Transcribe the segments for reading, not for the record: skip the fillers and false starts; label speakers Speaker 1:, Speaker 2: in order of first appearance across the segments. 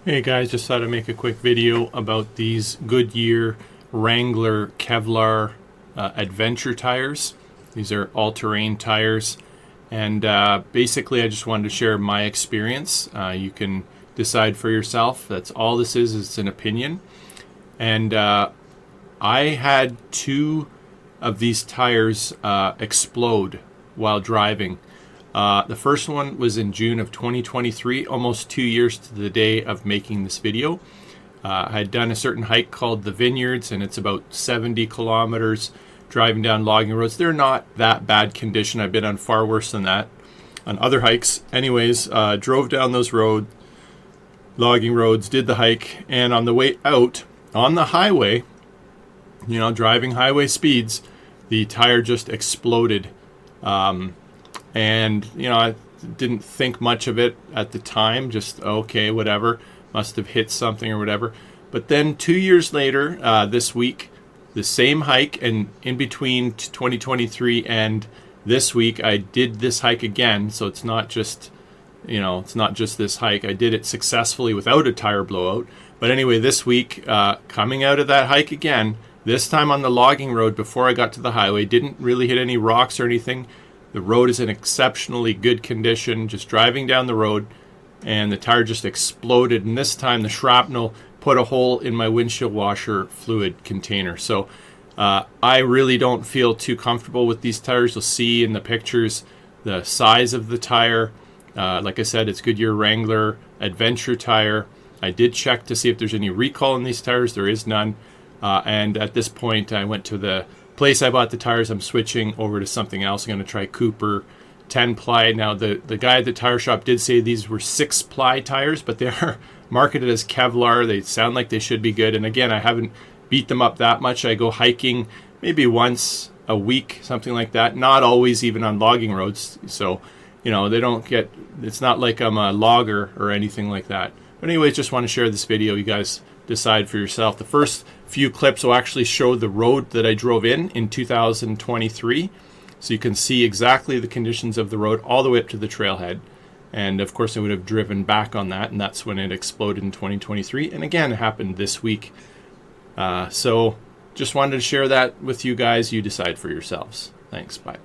Speaker 1: Hey guys, just thought I'd make a quick video about these Goodyear Wrangler Kevlar Adventure tires. These are all-terrain tires, and basically I just wanted to share my experience. You can decide for yourself. That's all this is. It's an opinion. And I had two of these tires explode while driving. The first one was in June of 2023, almost 2 years to the day of making this video. I had done a certain hike called the Vineyards, and it's about 70 kilometers driving down logging roads. They're not that bad condition. I've been on far worse than that on other hikes. Anyways, drove down those logging roads, did the hike, and on the way out on the highway, driving highway speeds, the tire just exploded. And I didn't think much of it at the time, just okay, whatever, must have hit something or whatever. But then 2 years later, this week, the same hike, and in between 2023 and this week, I did this hike again. So it's not just this hike. I did it successfully without a tire blowout. But anyway, this week, coming out of that hike again, this time on the logging road before I got to the highway, didn't really hit any rocks or anything. The road is in exceptionally good condition, just driving down the road, and the tire just exploded. And this time the shrapnel put a hole in my windshield washer fluid container. So I really don't feel too comfortable with these tires. You'll see in the pictures the size of the tire. Like I said, it's Goodyear Wrangler Adventure tire. I did check to see if there's any recall in these tires. There is none. And at this point, I went to the place I bought the tires. I'm switching over to something else. I'm going to try Cooper 10 ply. Now the guy at the tire shop did say these were 6 ply tires, but they are marketed as Kevlar. They sound like they should be good. And again, I haven't beat them up that much. I go hiking maybe once a week, something like that. Not always, even on logging roads. So, they don't get, it's not like I'm a logger or anything like that. But anyways, just want to share this video. You guys decide for yourself. The first few clips will actually show the road that I drove in 2023. So you can see exactly the conditions of the road all the way up to the trailhead. And of course I would have driven back on that, and that's when it exploded in 2023. And again, it happened this week. So just wanted to share that with you guys. You decide for yourselves. Thanks. Bye.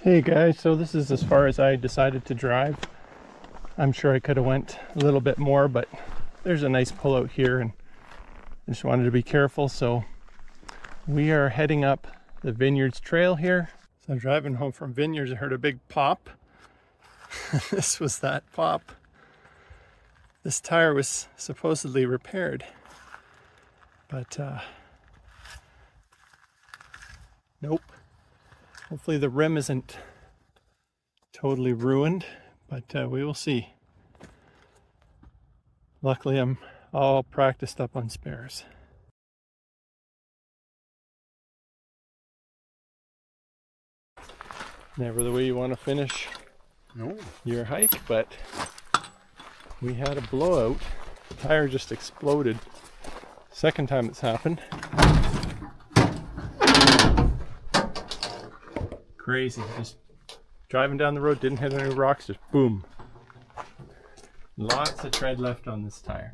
Speaker 2: Hey guys, so this is as far as I decided to drive. I'm sure I could have went a little bit more, but there's a nice pullout here and I just wanted to be careful. So we are heading up the Vineyards Trail here. So I'm driving home from Vineyards. I heard a big pop. This was that pop. This tire was supposedly repaired, but nope. Hopefully the rim isn't totally ruined, but we will see. Luckily I'm all practiced up on spares. Never the way you want to finish your hike, but we had a blowout. The tire just exploded. Second time it's happened. Crazy. Just driving down the road, didn't hit any rocks, just boom. Lots of tread left on this tire.